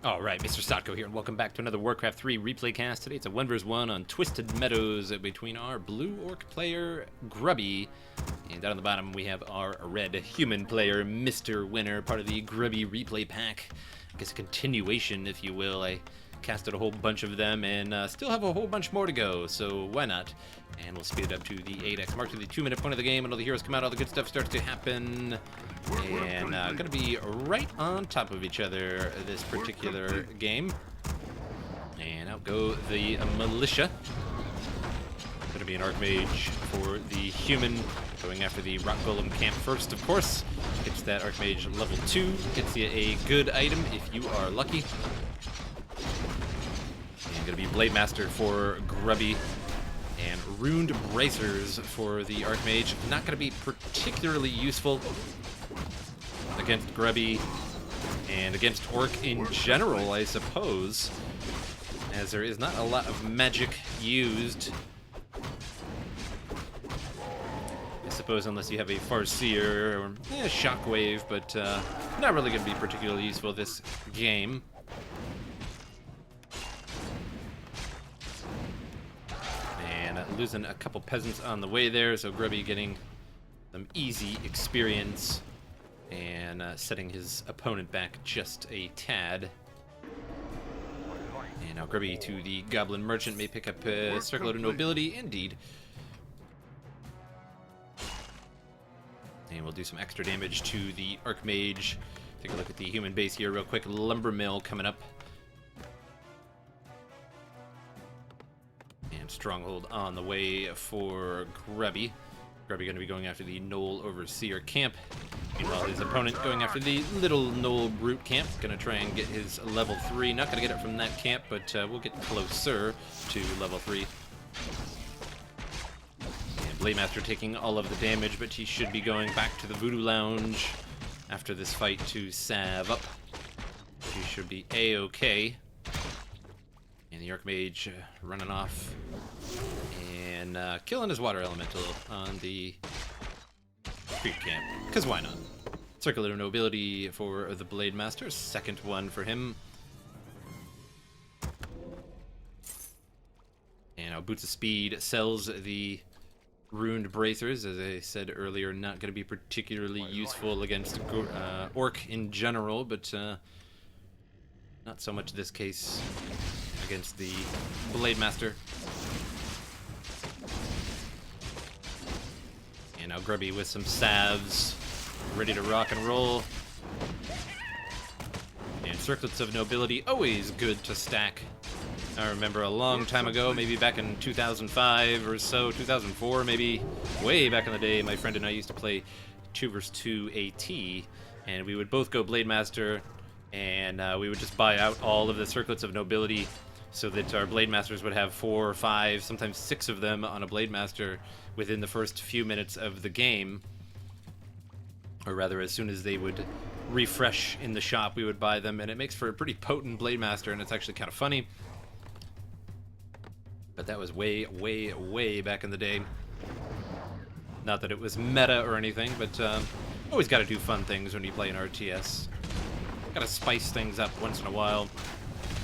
Alright, MrSotko here, and welcome back to another Warcraft 3 replay cast. Today it's a 1 vs 1 on Twisted Meadows between our blue orc player, Grubby, and down on the bottom we have our red human player, MisterWinner, part of the Grubby replay pack. I guess a continuation, if you will. I casted a whole bunch of them and still have a whole bunch more to go, so why not? And we'll speed it up to the 8x mark, to the 2-minute point of the game, and all the heroes come out, all the good stuff starts to happen. And gonna be right on top of each other this particular game. And out go the militia. Gonna be an archmage for the human, going after the rock golem camp first, of course. Gets that archmage level 2, gets you a good item if you are lucky. And gonna be blade master for Grubby. And runed bracers for the archmage. Not gonna be particularly useful against Grubby and against orc in general, I suppose, as there is not a lot of magic used. I suppose unless you have a Farseer or Shockwave, but not really going to be particularly useful this game. And losing a couple peasants on the way there, so Grubby getting some easy experience and setting his opponent back just a tad. And now Grubby to the Goblin Merchant may pick up a Circlet of Nobility, indeed. And we'll do some extra damage to the Archmage. Take a look at the human base here real quick. Lumber Mill coming up. And Stronghold on the way for Grubby. Grubby going to be going after the Gnoll Overseer camp. Meanwhile, his opponent going after the little Gnoll Brute camp. Going to try and get his level 3. Not going to get it from that camp, but we'll get closer to level 3. And Blade Master taking all of the damage, but he should be going back to the Voodoo Lounge after this fight to salve up. He should be A-okay. And the Archmage running off and killing his water elemental on the creep camp, because why not? Circular Nobility for the Blade Master, second one for him. And now Boots of Speed sells the Runed Bracers, as I said earlier, not going to be particularly useful against Orc in general, but not so much this case against the Blade Master. And now Grubby with some salves, ready to rock and roll. And Circlets of Nobility, always good to stack. I remember a long time ago, maybe back in 2005 or so, 2004 maybe, way back in the day, my friend and I used to play 2 vs 2 AT, and we would both go Blade Master, and we would just buy out all of the Circlets of Nobility so that our Blade Masters would have 4 or 5, sometimes 6 of them on a Blade Master within the first few minutes of the game. Or rather, as soon as they would refresh in the shop, we would buy them, and it makes for a pretty potent Blade Master, and it's actually kind of funny. But that was way, way, way back in the day. Not that it was meta or anything, but always got to do fun things when you play an RTS. Got to spice things up once in a while.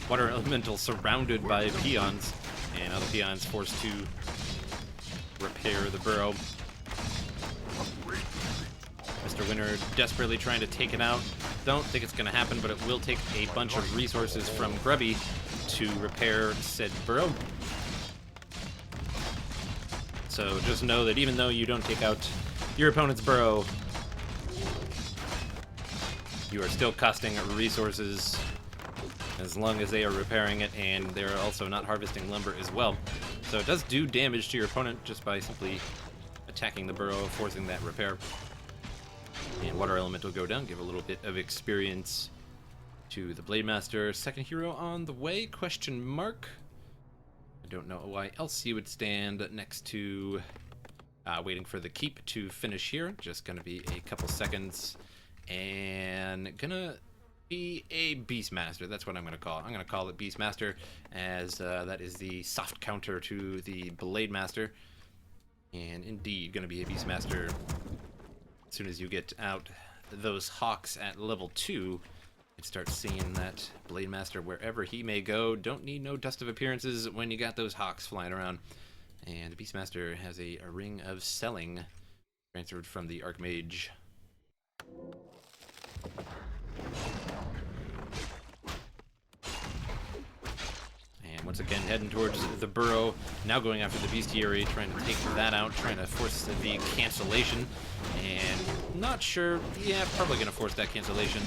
Water Elemental surrounded by peons, and other peons forced to repair the burrow. MisterWinner desperately trying to take it out. Don't think it's going to happen, but it will take a bunch of resources from Grubby to repair said burrow. So just know that even though you don't take out your opponent's burrow, you are still costing resources as long as they are repairing it, and they're also not harvesting lumber as well. So it does do damage to your opponent just by simply attacking the burrow, forcing that repair. And Water Element will go down, give a little bit of experience to the Blade Master. Second hero on the way, question mark. I don't know why else you would stand next to waiting for the keep to finish here. Just gonna be a couple seconds, and gonna be a Beastmaster. That's what I'm gonna call it. I'm gonna call it Beastmaster, as that is the soft counter to the Blade Master. And indeed, gonna be a Beastmaster as soon as you get out those hawks at level 2. And start seeing that Blade Master wherever he may go. Don't need no dust of appearances when you got those hawks flying around. And the Beastmaster has a ring of selling transferred from the Archmage. And once again, heading towards the burrow. Now going after the Bestiary, trying to take that out, trying to force the cancellation. And not sure, yeah, probably going to force that cancellation.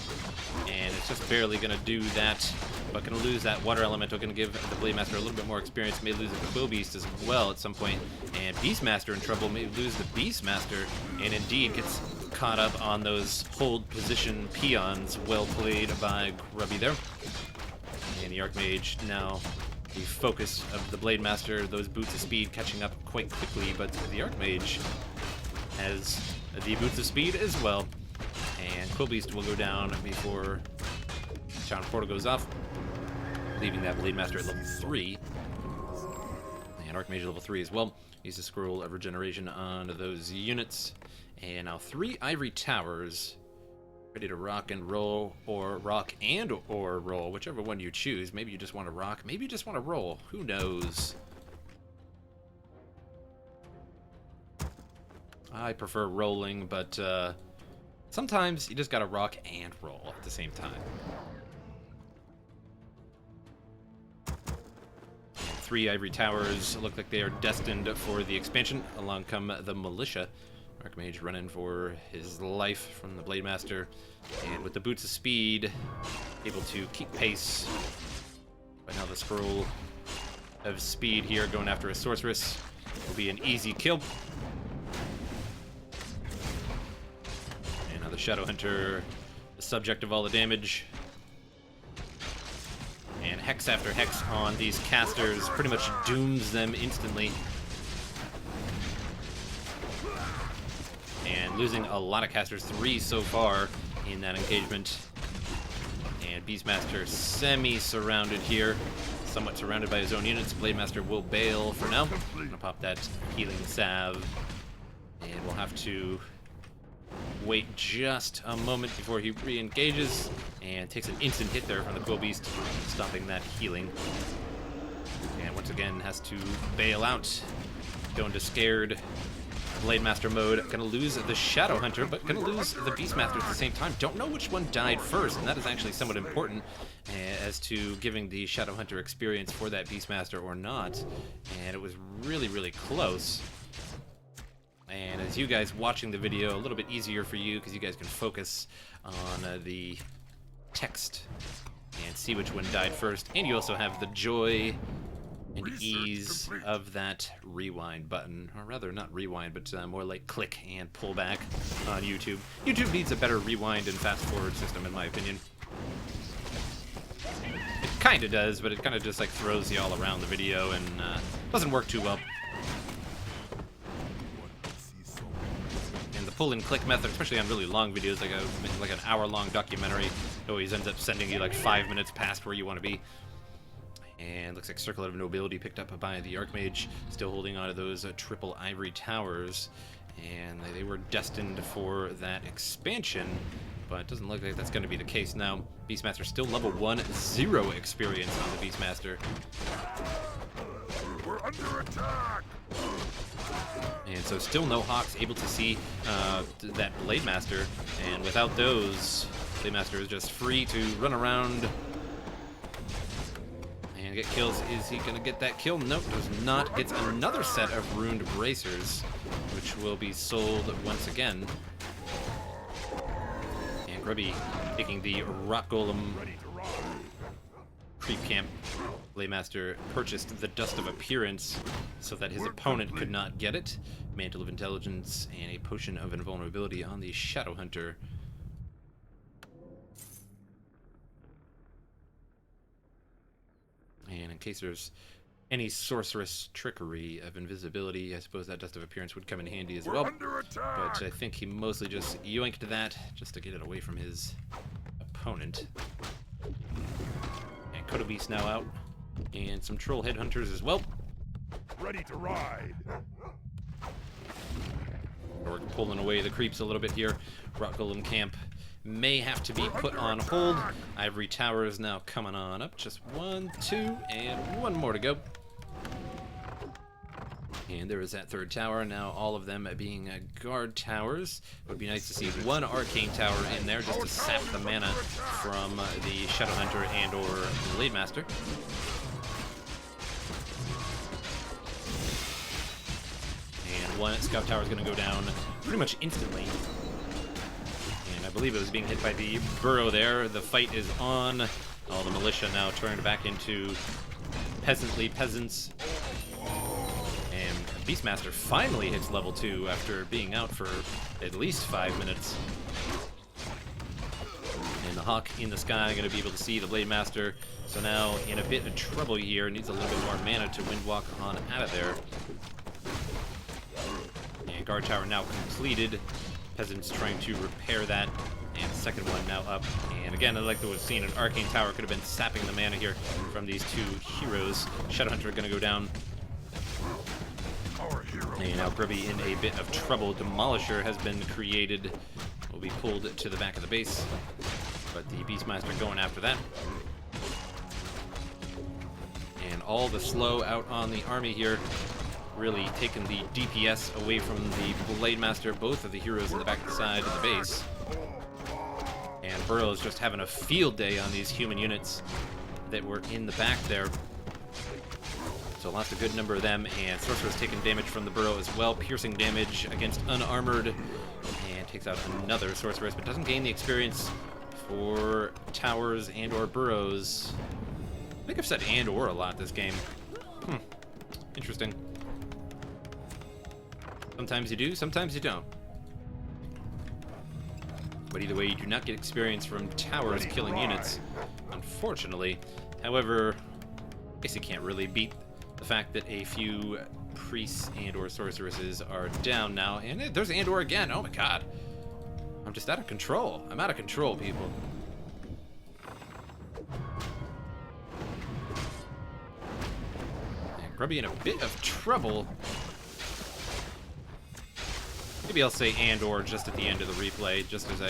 And it's just barely going to do that. But going to lose that water elemental, going to give the Blade Master a little bit more experience. May lose the Quill Beast as well at some point. And Beastmaster in trouble, may lose the Beastmaster. And indeed gets caught up on those hold position peons. Well played by Grubby there. And the Archmage now the focus of the Blade Master, those boots of speed catching up quite quickly. But the Archmage has the boots of speed as well. And Quill Beast will go down before Channel Portal goes off, leaving that Blade Master at level 3. And Archmage level 3 as well. Use a Scroll of Regeneration on those units. And now 3 Ivory Towers. Ready to rock and roll, or rock and or roll, whichever one you choose. Maybe you just want to rock, maybe you just want to roll. Who knows? I prefer rolling, but sometimes you just gotta rock and roll at the same time. 3 Ivory Towers look like they are destined for the expansion. Along come the Militia. Archmage running for his life from the Blade Master. And with the Boots of Speed, able to keep pace. But now the Scroll of Speed here going after a Sorceress will be an easy kill. And now the Shadow Hunter, the subject of all the damage. And hex after hex on these casters pretty much dooms them instantly. And losing a lot of casters, 3 so far in that engagement. And Beastmaster semi-surrounded here, somewhat surrounded by his own units. Blade Master will bail for now. Gonna pop that healing salve. And we'll have to wait just a moment before he re-engages and takes an instant hit there from the Quill Beast, stopping that healing. And once again has to bail out, go into scared Blade Master mode. Gonna lose the Shadow Hunter, but gonna lose the Beastmaster at the same time. Don't know which one died first, and that is actually somewhat important as to giving the Shadow Hunter experience for that Beastmaster or not. And it was really, really close. And as you guys watching the video, a little bit easier for you because you guys can focus on the text and see which one died first. And you also have the joy and ease of that rewind button, or rather not rewind, but more like click and pull back on YouTube. YouTube needs a better rewind and fast forward system in my opinion. It kind of does, but it kind of just like throws you all around the video and doesn't work too well. And the pull and click method, especially on really long videos, like an hour-long documentary, it always ends up sending you like 5 minutes past where you want to be. And looks like Circle of Nobility picked up by the Archmage, still holding on to those triple Ivory Towers. And they were destined for that expansion, but it doesn't look like that's going to be the case now. Beastmaster still level 1, 0 experience on the Beastmaster. We're under attack! And so still no Hawks able to see that Blade Master. And without those, Blade Master is just free to run around and get kills. Is he going to get that kill? Nope, does not. Gets another set of Ruined Bracers, which will be sold once again. And Grubby taking the Rock Golem creep camp. Blade Master purchased the Dust of Appearance so that his opponent could not get it. Mantle of Intelligence and a Potion of Invulnerability on the Shadow Hunter. And in case there's any sorceress trickery of invisibility, I suppose that Dust of Appearance would come in handy as well. But I think he mostly just yoinked that just to get it away from his opponent. And Kodo Beast now out. And some Troll Headhunters as well. Ready to ride! We're pulling away the creeps a little bit here. Rock Golem camp may have to be put on hold. Ivory Tower is now coming on up. Just 1, 2, and 1 more to go. And there is that third tower. Now all of them being guard towers. It would be nice to see one arcane tower in there just to sap the mana from the Shadowhunter and or Blade Master. And one scout tower is going to go down pretty much instantly. And I believe it was being hit by the burrow there. The fight is on. All the militia now turned back into peasants. Beastmaster finally hits level 2 after being out for at least 5 minutes. And the Hawk in the sky going to be able to see the Blade Master. So now in a bit of trouble here, needs a little bit more mana to Windwalk on out of there. And guard tower now completed. Peasants trying to repair that. And the second one now up. And again, I'd like to have seen an arcane tower could have been sapping the mana here from these two heroes. Shadowhunter going to go down. And now Grubby in a bit of trouble. Demolisher has been created. Will be pulled to the back of the base. But the Beastmaster going after that. And all the slow out on the army here. Really taking the DPS away from the Blade Master. Both of the heroes in the back of the side of the base. And Burrow is just having a field day on these human units that were in the back there. So lost a good number of them, and Sorcerer's taking damage from the Burrow as well. Piercing damage against Unarmored, and takes out another Sorceress, but doesn't gain the experience for towers and or burrows. I think I've said and or a lot this game. Interesting. Sometimes you do, sometimes you don't. But either way, you do not get experience from towers killing units, unfortunately. However, I guess you can't really beat the fact that a few priests and or sorceresses are down now. And there's and or again. Oh my god. I'm just out of control. I'm out of control, people. And Grubby in a bit of trouble. Maybe I'll say and or just at the end of the replay, just as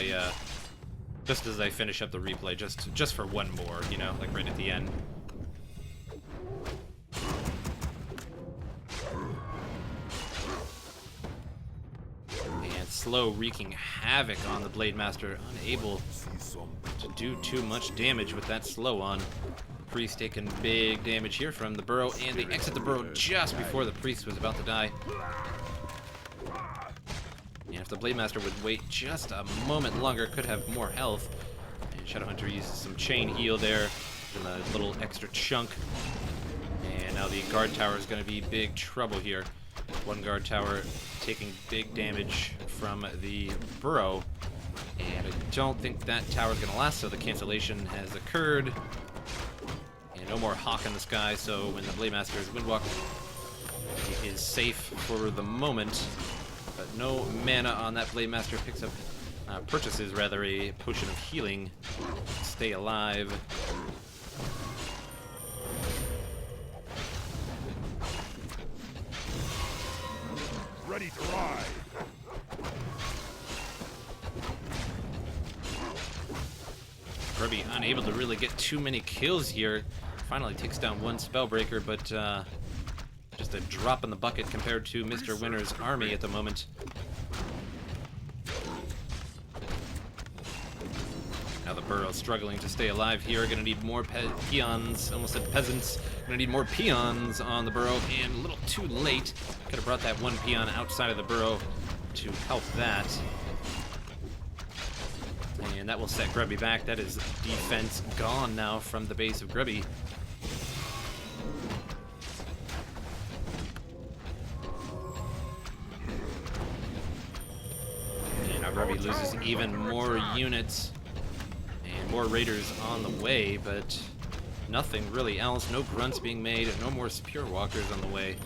I finish up the replay, just for one more, you know, like right at the end. Slow wreaking havoc on the Blade Master, unable to do too much damage with that slow on. Priest taking big damage here from the Burrow, and they exit the Burrow just before the Priest was about to die. And if the Blade Master would wait just a moment longer, could have more health. And Shadowhunter uses some chain heal there, and a little extra chunk. And now the guard tower is going to be big trouble here. One guard tower taking big damage from the Burrow, and I don't think that tower is going to last, so the cancellation has occurred. And no more Hawk in the sky, so when the Blade Master is Windwalk, he is safe for the moment. But no mana on that Blade Master. Picks up, purchases rather, a potion of healing. Stay alive. Ready to ride. Grubby unable to really get too many kills here. Finally takes down one Spellbreaker, but just a drop in the bucket compared to MisterWinner's army at the moment. Now the Burrow struggling to stay alive here. Gonna need more peons, almost said peasants. Gonna need more peons on the Burrow, and a little too late. Could have brought that one peon outside of the Burrow to help that. And that will set Grubby back. That is defense gone now from the base of Grubby. And now Grubby loses even more units and more raiders on the way, but nothing really else. No grunts being made, and no more Spear Walkers on the way.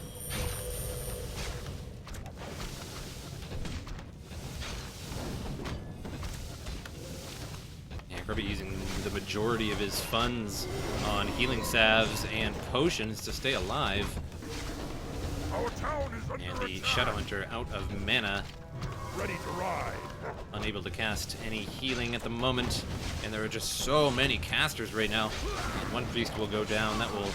Grubby using the majority of his funds on healing salves and potions to stay alive. Our town is under And the attack. Shadowhunter out of mana. Ready to ride. Unable to cast any healing at the moment, and there are just so many casters right now. And one priest will go down. That will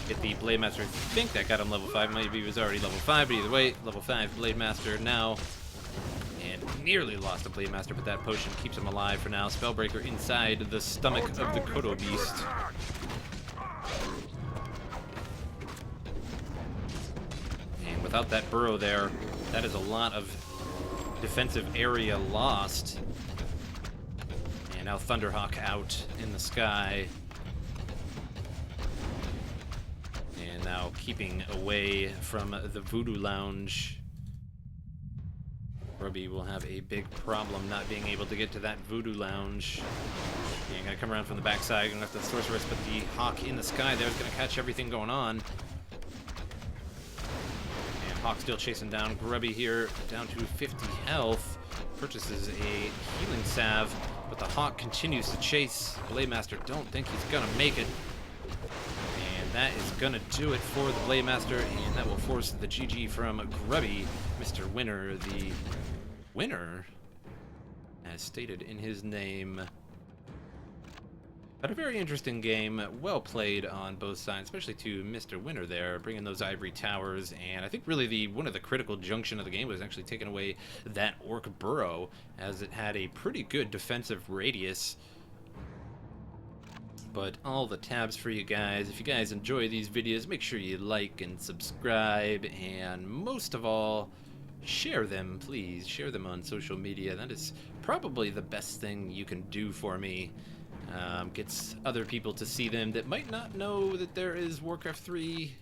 hit the Blade Master. I think that got him level 5. Maybe he was already level 5, but either way, level 5 Blade Master now. And nearly lost a Blade Master, but that potion keeps him alive for now. Spellbreaker inside the stomach of the Kodo Beast. And without that burrow there, that is a lot of defensive area lost. And now Thunderhawk out in the sky. And now keeping away from the Voodoo Lounge. Grubby will have a big problem not being able to get to that Voodoo Lounge. And gonna come around from the backside, gonna have the Sorceress, but the Hawk in the sky there is gonna catch everything going on. Hawk still chasing down Grubby here, down to 50 health. Purchases a healing salve, but the Hawk continues to chase. Blade Master don't think he's gonna make it. And that is gonna do it for the Blade Master, and that will force the GG from Grubby. MrSotko, the winner, as stated in his name. But a very interesting game, well played on both sides, especially to MrSotko there, bringing those ivory towers, and I think really one of the critical junction of the game was actually taking away that Orc Burrow, as it had a pretty good defensive radius. But all the tabs for you guys. If you guys enjoy these videos, make sure you like and subscribe, and most of all, share them, please. Share them on social media. That is probably the best thing you can do for me. Gets other people to see them that might not know that there is Warcraft 3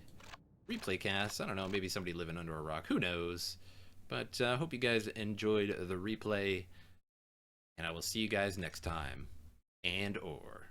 replay casts. I don't know, maybe somebody living under a rock. Who knows? But I hope you guys enjoyed the replay, and I will see you guys next time. And/or.